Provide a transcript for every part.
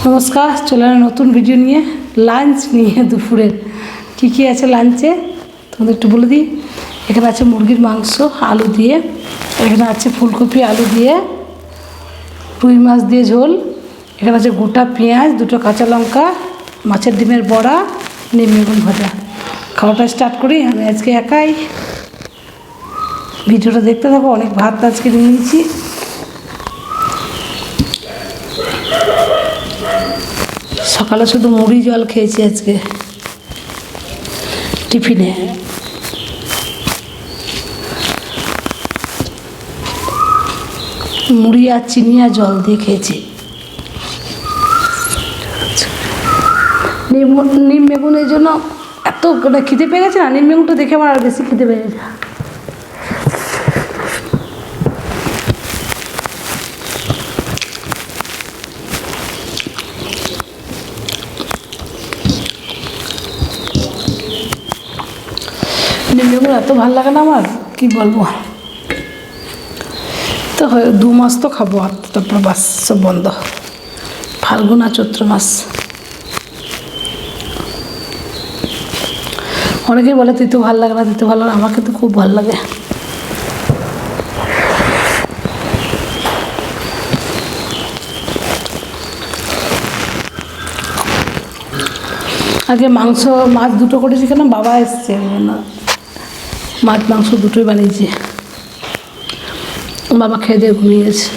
নমস্কার, চলে এলাম নতুন ভিডিও নিয়ে, লাঞ্চ নিয়ে। দুপুরের কী আছে লাঞ্চে তোমাদের একটু বলে দিই। এখানে আছে মুরগির মাংস আলু দিয়ে, এখানে আছে ফুলকপি আলু দিয়ে, রুই মাছ দিয়ে ঝোল, এখানে আছে গোটা পেঁয়াজ, দুটো কাঁচা লঙ্কা, মাছের ডিমের বড়া, নিম বেগুন ভাজা। খাওয়াটা স্টার্ট করি। আমি আজকে একাই, ভিডিওটা দেখতে থাকো। অনেক ভাত আজকে নিয়ে নিয়েছি। সকালে শুধু মুড়ি জল খেয়েছি আজকে টিফিনে। মুড়ি আর চিনি আর জল দিয়ে খেয়েছি। নিম বেগুনের জন্য এত খিদে পেয়ে গেছে না, নিম বেগুনটা দেখে আমার আর বেশি খিদে পেয়ে গেছে। নিম বেগুন এত ভালো লাগে না আমার, কি বলবো। তো 2 মাস তো খাবো, আর তারপর বাস সব বন্ধ। ফাল্গুন আর চৈত্র মাস। অনেকেই বলে তুই তো ভালো লাগে না, তুই তো ভালো লাগে। আমার কিন্তু খুব ভালো লাগে। আগে মাছ দুটো করেছি, কেন বাবা এসছে না, মাছ মাংস দুটোই বানিয়েছি। বাবা খেয়ে দিয়ে ঘুমিয়েছে।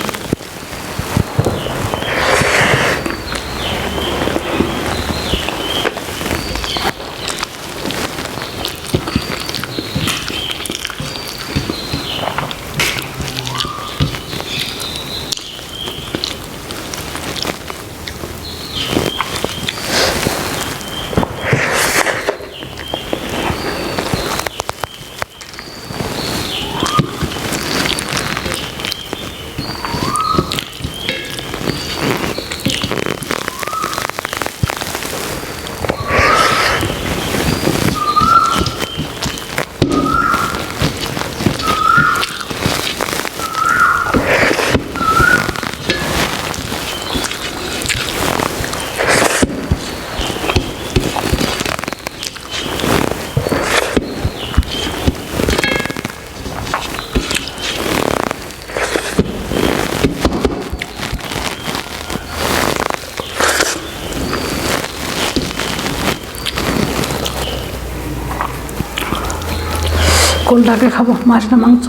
কোনটাকে খাবো, মাছ না মাংস?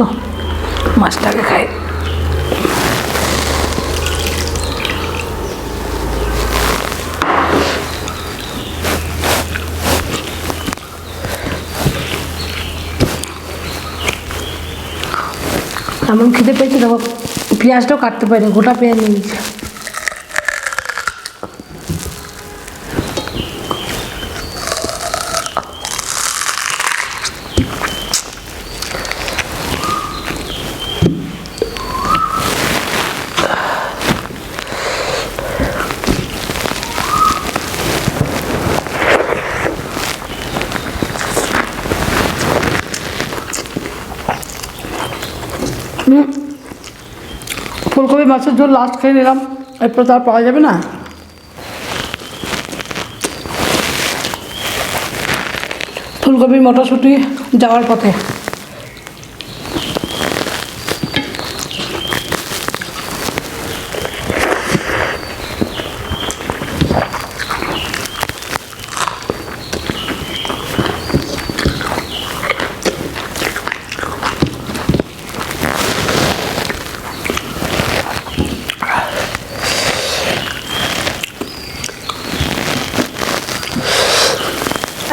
মাছটাকে খাই। এমন খেতে পেয়েছি, দেখো পেঁয়াজটাও কাটতে পারি, গোটা পেঁয়াজ নিয়েছি। ফুলকপি মাছের ঝোল লাস্ট খেয়ে নিলাম, এরপর তো আর পাওয়া যাবে না। ফুলকপি মটরশুঁটি যাওয়ার পথে।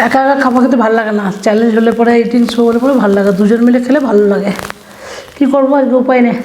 একা একা খাবার খেতে ভালো লাগে না, চ্যালেঞ্জ হলে পরে, ইটিং শো হলে পরে ভালো লাগে। দুজন মিলে খেলে ভালো লাগে। কী করবো, আজকে উপায় নেই।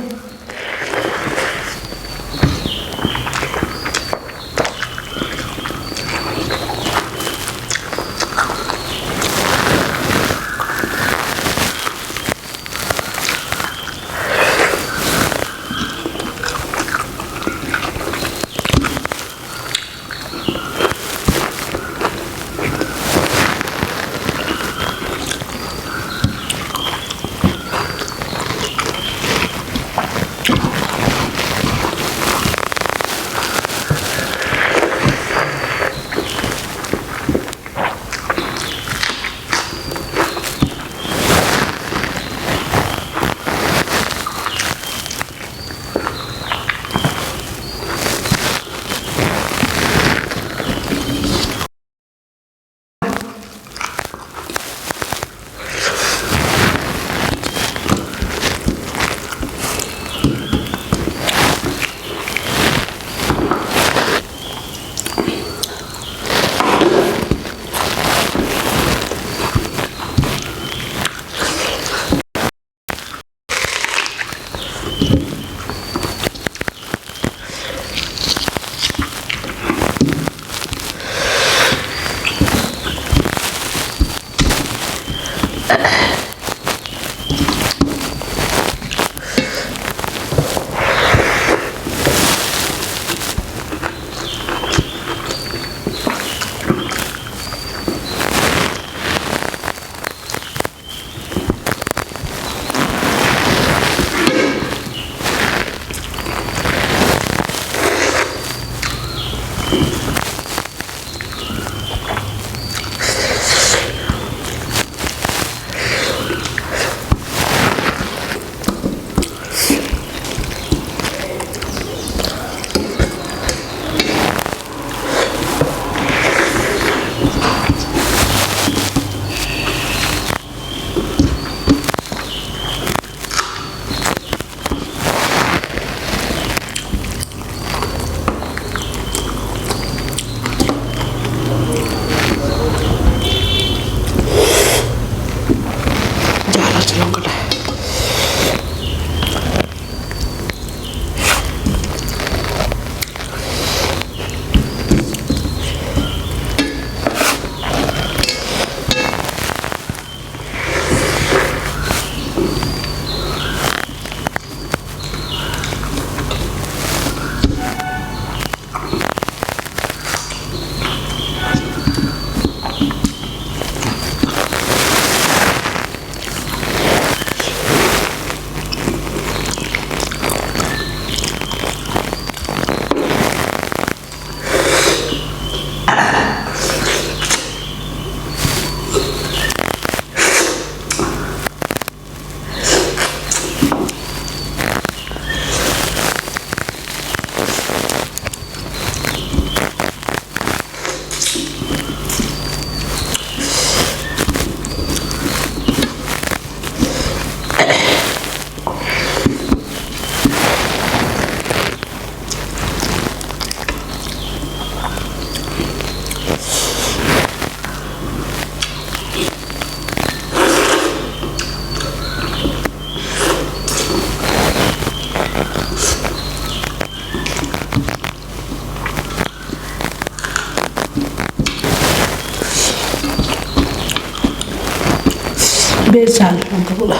বেশ ঝাল লঙ্কাগুলো।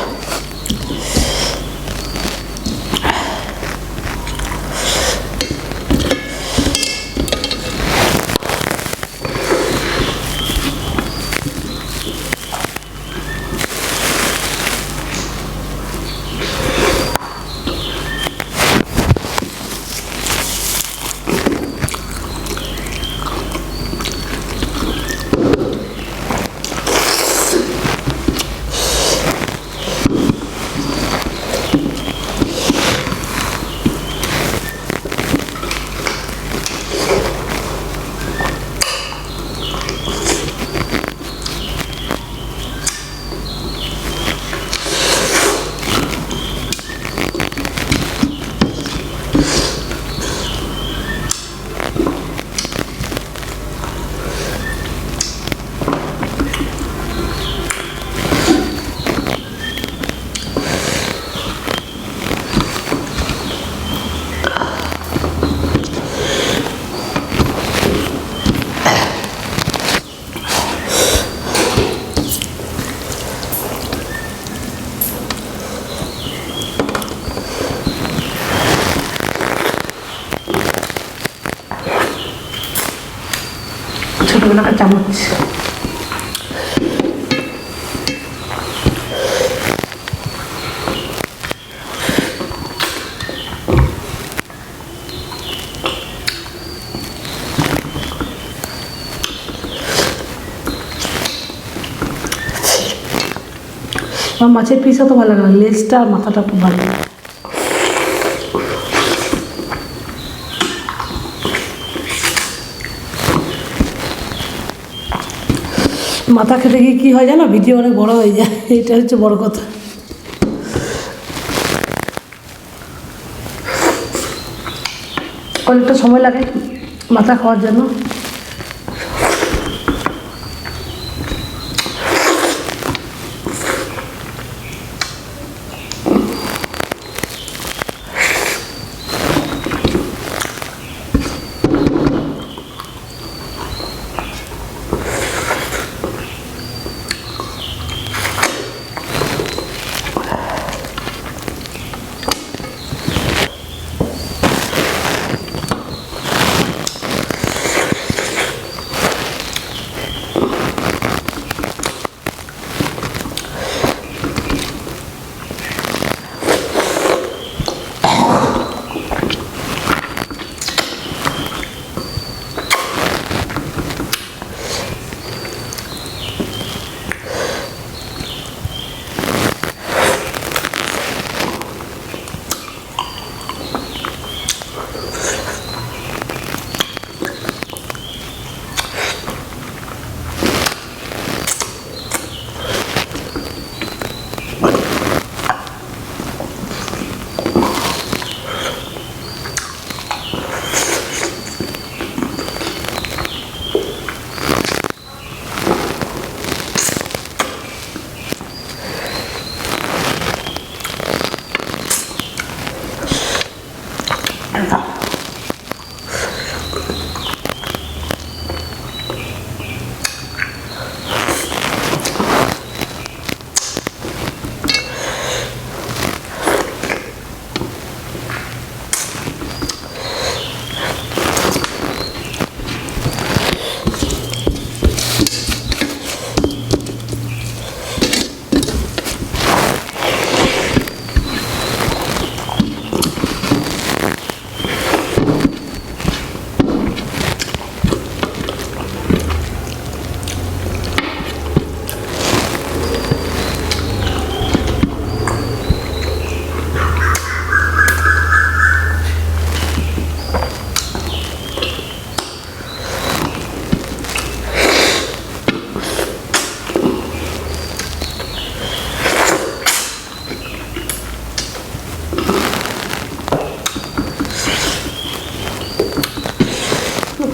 ছোটোগুলো একটা চামচ। আমার মাছের পিস অত ভালো লাগে না, লেজটা আর মাথাটা খুব ভালো লাগে। মাথা খেতে গিয়ে কী হয় জানো, ভিডিও অনেক বড় হয়ে যায়, এটা হচ্ছে বড় কথা। অনেকটা সময় লাগে মাথা খাওয়ার জন্য।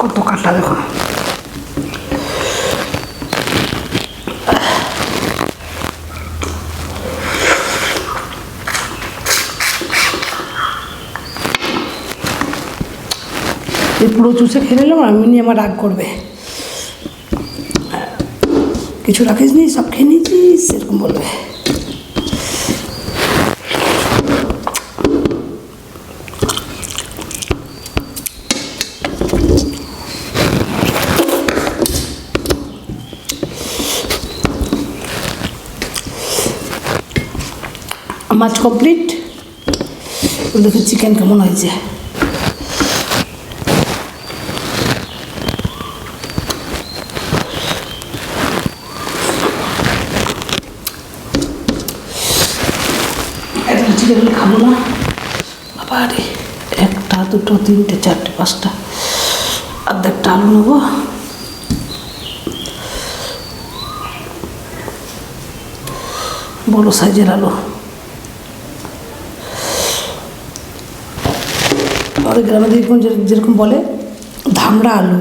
কত কাটা দেখো। এই পুরো চুষে খেয়ে নিলাম, আমি নিয়ে আমার রাগ করবে, কিছু রাখিস নি, সব খেয়ে নিয়েছিস এরকম বলবে। মাছ কমপ্লিট। দেখি চিকেন কেমন হয়েছে। একটা চিকেন খাবো না বাবা রে। 1টা 2টো 3টে 4টে 5টা, অর্ধেকটা আলু নেবো। বড় সাইজের আলু। আমাদের গ্রামে দেখুন যেরকম বলে ধামড়া আলু,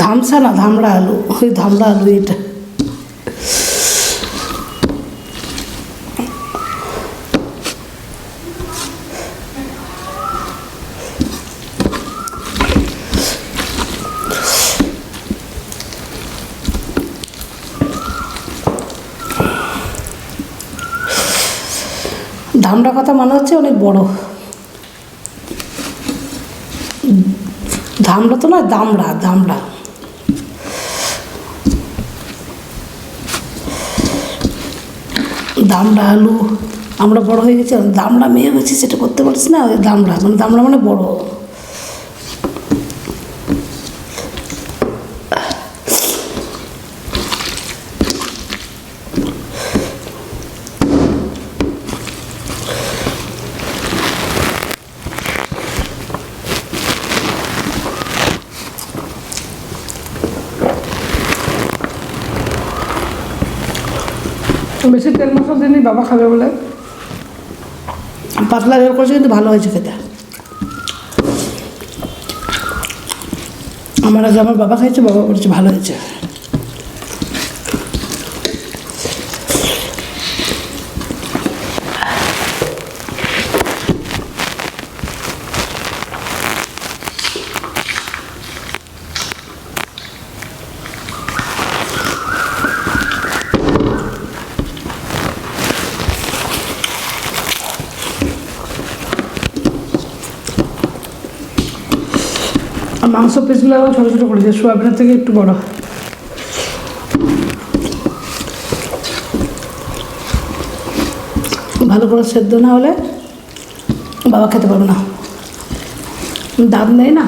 ধামসা না ধামড়া আলু, ওই ধামড়া আলু এটা। ধামড়া কথা মনে হচ্ছে অনেক বড়। ধামড়া তো নয়, দামড়া দামড়া। দামড়া আলু। আমরা বড় হয়ে গেছি, দামড়া মেয়ে হয়েছি সেটা করতে পারছি না। ওই দামড়া মানে দামড়া মানে বড়। বেশি তেল মশলা দিনই বাবা খাবে বলে পাতলা ঝোল করেছে, কিন্তু ভালো হয়েছে খেতে। আমার আগে আমার বাবা খাইছে, বাবা বলেছে ভালো হয়েছে। আর মাংস পিসগুলো আবার ছোটো ছোটো করেছে, সোয়াবিনের থেকে একটু বড়। ভালো করে সেদ্ধ না হলে বাবা খেতে পারবে না, দাঁত নেই না।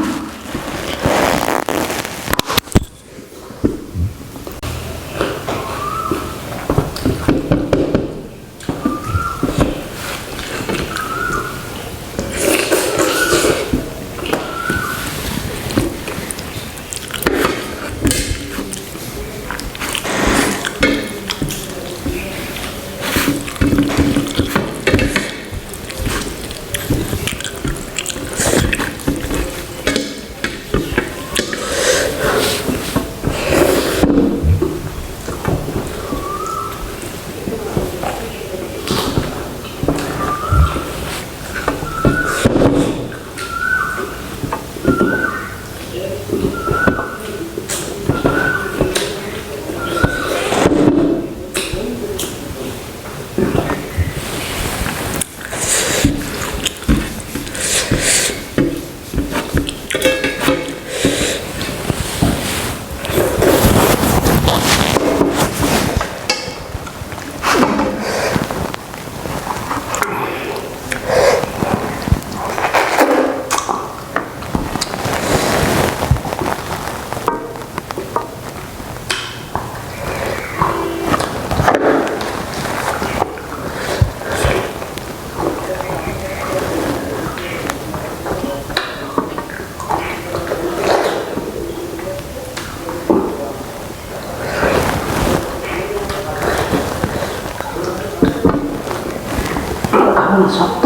শক্ত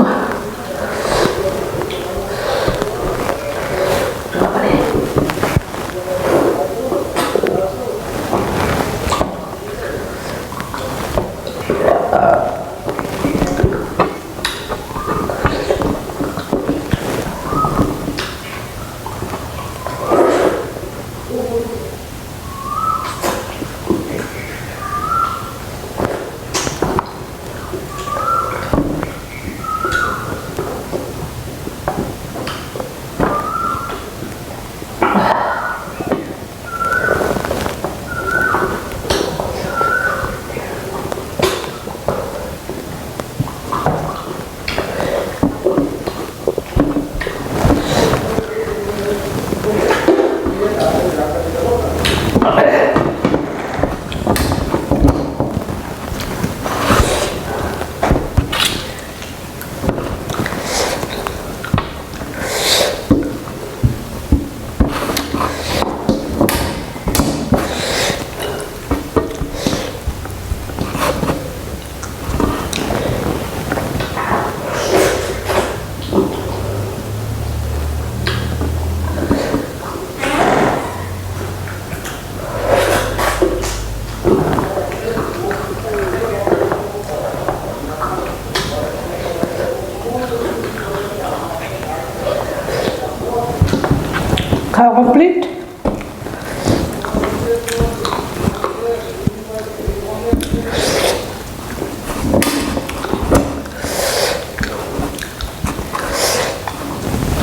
খাওয়া কমপ্লিট।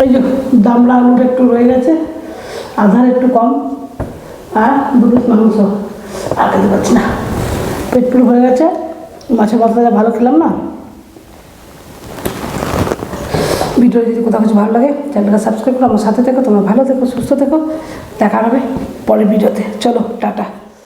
এই যে দামড়া আলুটা একটু রয়ে গেছে, আধার একটু কম, আর 2 পিস মাংস, আর খেতে পারছি না, পেট পুরো হয়ে গেছে। মাছের মাথাটা ভালো খেলাম না। ভিডিও যদি কোথাও কিছু ভালো লাগে চ্যানেলটা সাবস্ক্রাইব করো, আমার সাথে থেকো, তোমরা ভালো থেকো, সুস্থ থেকো। দেখা হবে পরের ভিডিওতে। চলো টাটা।